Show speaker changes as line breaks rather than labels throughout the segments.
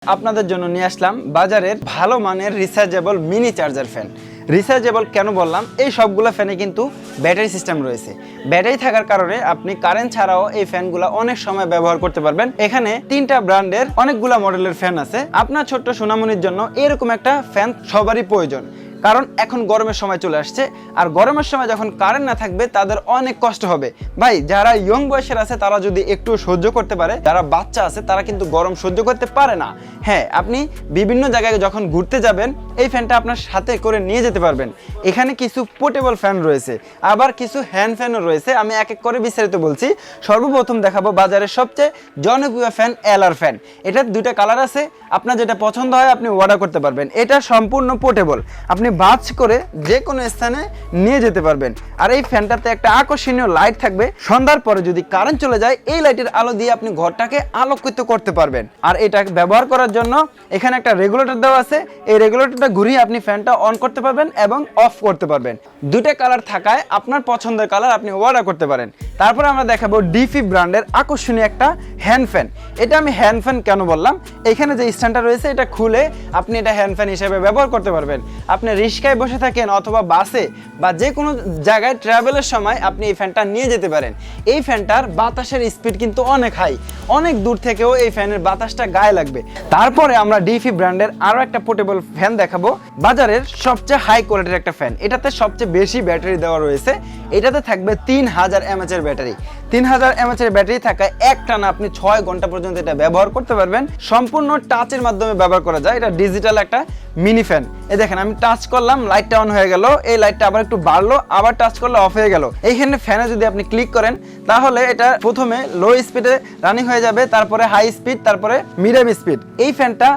আপনাদের জন্য নিয়ে আসলাম বাজারের ভালো মানের rechargeable mini charger fan. Rechargeable কেন বললাম, এই সবগুলো ফ্যানে কিন্তু ব্যাটারি সিস্টেম রয়েছে। ব্যাটারি থাকার কারণে আপনি কারেন্ট ছাড়াও এই ফ্যানগুলো অনেক সময় ব্যবহার করতে পারবেন। এখানে 3টা ব্র্যান্ডের অনেকগুলা মডেলের ফ্যান আছে। আপনার ছোট্ট সোনামণির জন্য এরকম একটা ফ্যান সবারই প্রয়োজন, কারণ এখন গরমের সময় চলে আসছে, আর গরমের সময় যখন কারেন্ট না থাকবে তাদের অনেক কষ্ট হবে। ভাই, যারা ইয়ং বয়সের আছে তারা যদি একটু সহ্য করতে পারে, যারা বাচ্চা আছে তারা কিন্তু গরম সহ্য করতে পারে না। হ্যাঁ, আপনি বিভিন্ন জায়গায় যখন ঘুরতে যাবেন এই ফ্যানটা আপনার সাথে করে নিয়ে যেতে পারবেন। এখানে কিছু পোর্টেবল ফ্যান রয়েছে, আবার কিছু হ্যান্ড ফ্যানও রয়েছে। আমি এক এক করে বিস্তারিত বলছি। সর্বপ্রথম দেখাবো বাজারের সবচেয়ে জনপ্রিয় ফ্যান এলআর ফ্যান। এটার 2টা কালার আছে, আপনার যেটা পছন্দ হয় আপনি অর্ডার করতে পারবেন। এটা সম্পূর্ণ পোর্টেবল, আপনি বাজ করে যে কোনো স্থানে নিয়ে যেতে পারবেন। আর এই ফ্যানটাতে একটা আকর্ষণীয় লাইট থাকবে, সন্ধ্যার পরে যদি কারেন্ট চলে যায় এই লাইটের আলো দিয়ে আপনি ঘরটাকে আলোকিত করতে পারবেন। আর এটা ব্যবহার করার জন্য এখানে একটা রেগুলেটর দেওয়া আছে, এই রেগুলেটরটা ঘুরিয়ে আপনি ফ্যানটা অন করতে পারবেন এবং অফ করতে পারবেন। 2টা কালার থাকায় আপনার পছন্দের কালার আপনি অর্ডার করতে পারেন। তারপরে আমরা দেখাবো ডিফি ব্র্যান্ডের আকর্ষণীয় একটা হ্যান্ড ফ্যান। এটা আমি হ্যান্ড ফ্যান কেন বললাম, এখানে যে স্ট্যান্ডটা রয়েছে এটা খুলে আপনি এটা হ্যান্ড ফ্যান হিসেবে ব্যবহার করতে পারবেন। আপনি রিক্সায় বসে থাকেন অথবা বাসে বা যে কোনো জায়গায় ট্রাভেলের সময় আপনি এই ফ্যানটা নিয়ে যেতে পারেন। এই ফ্যানটার বাতাসের স্পিড কিন্তু অনেক হাই, অনেক দূর থেকেও এই ফ্যানের বাতাসটা গায়ে লাগবে। তারপরে আমরা ডিফি ব্র্যান্ডের আরো একটা পোর্টেবল ফ্যান দেখাবো, বাজারের সবচেয়ে হাই কোয়ালিটির একটা ফ্যান। এটাতে সবচেয়ে বেশি ব্যাটারি দেওয়া রয়েছে, এটাতে থাকবে 3000 mAh এর ব্যাটারি। 3000 mAh এর ব্যাটারি থাকায় একটানা আপনি 6 ঘন্টা পর্যন্ত এটা ব্যবহার করতে পারবেন। সম্পূর্ণ টাচের মাধ্যমে ব্যবহার করা যায়, এটা ডিজিটাল একটা মিনি ফ্যান। এই দেখেন, আমি টাচ করলাম, লাইটটা অন হয়ে গেল, এই লাইটটা আবার একটু বাড়লো, আবার টাচ করলে অফ হয়ে গেল। এইখানে ফ্যানে যদি আপনি ক্লিক করেন তাহলে এটা প্রথমে লো স্পিডে রানিং হয়ে যাবে, তারপরে হাই স্পিড, তারপরে মিডিয়াম স্পিড। এই ফ্যানটা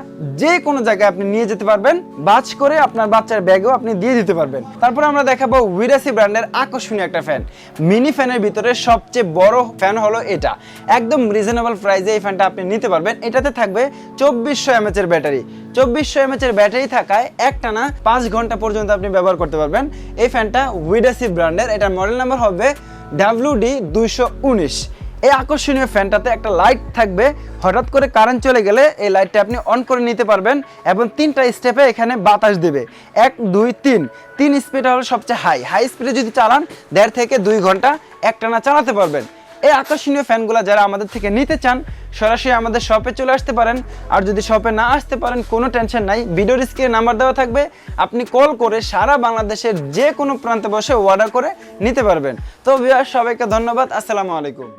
যে কোনো জায়গায় আপনি নিয়ে যেতে পারবেন, বাজ করে আপনার বাচ্চার ব্যাগেও আপনি দিয়ে দিতে পারবেন। তারপরে আমরা দেখাবো উইরাসি ব্র্যান্ডের আকর্ষণীয় একটা ফ্যান। মিনি ফ্যানের ভিতরে সবচেয়ে বড় ফ্যান হলো এটা। একদম রিজনেবল প্রাইসে এই ফ্যানটা আপনি নিতে পারবেন। এটাতে থাকবে 2400 mAh এর ব্যাটারি। 2400 mAh এর ব্যাটারি থাকায় একটানা 5 ঘন্টা পর্যন্ত আপনি ব্যবহার করতে পারবেন। এই ফ্যানটা উইরাসি ব্র্যান্ডের, এটার মডেল নাম্বার হবে WD219। এই আকর্ষণীয় ফ্যানটাতে একটা লাইট থাকবে, হঠাৎ করে কারেন্ট চলে গেলে এই লাইটটা আপনি অন করে নিতে পারবেন এবং 3টা স্টেপে এখানে বাতাস দেবে। 1 2 3 স্পিড হলো সবচেয়ে হাই স্পিডে যদি চালান 1.5 থেকে 2 ঘন্টা একটানা চালাতে পারবেন। এই আকর্ষণীয় ফ্যানগুলো যারা আমাদের থেকে নিতে চান সরাসরি আমাদের শপে চলে আসতে পারেন। আর যদি শপে না আসতে পারেন কোনো টেনশন নাই, ভিডিওর স্ক্রিনে নাম্বার দেওয়া থাকবে, আপনি কল করে সারা বাংলাদেশের যে কোনো প্রান্তে বসে অর্ডার করে নিতে পারবেন। তো ভিউয়ার্স, সবাইকে ধন্যবাদ। আসসালামু আলাইকুম।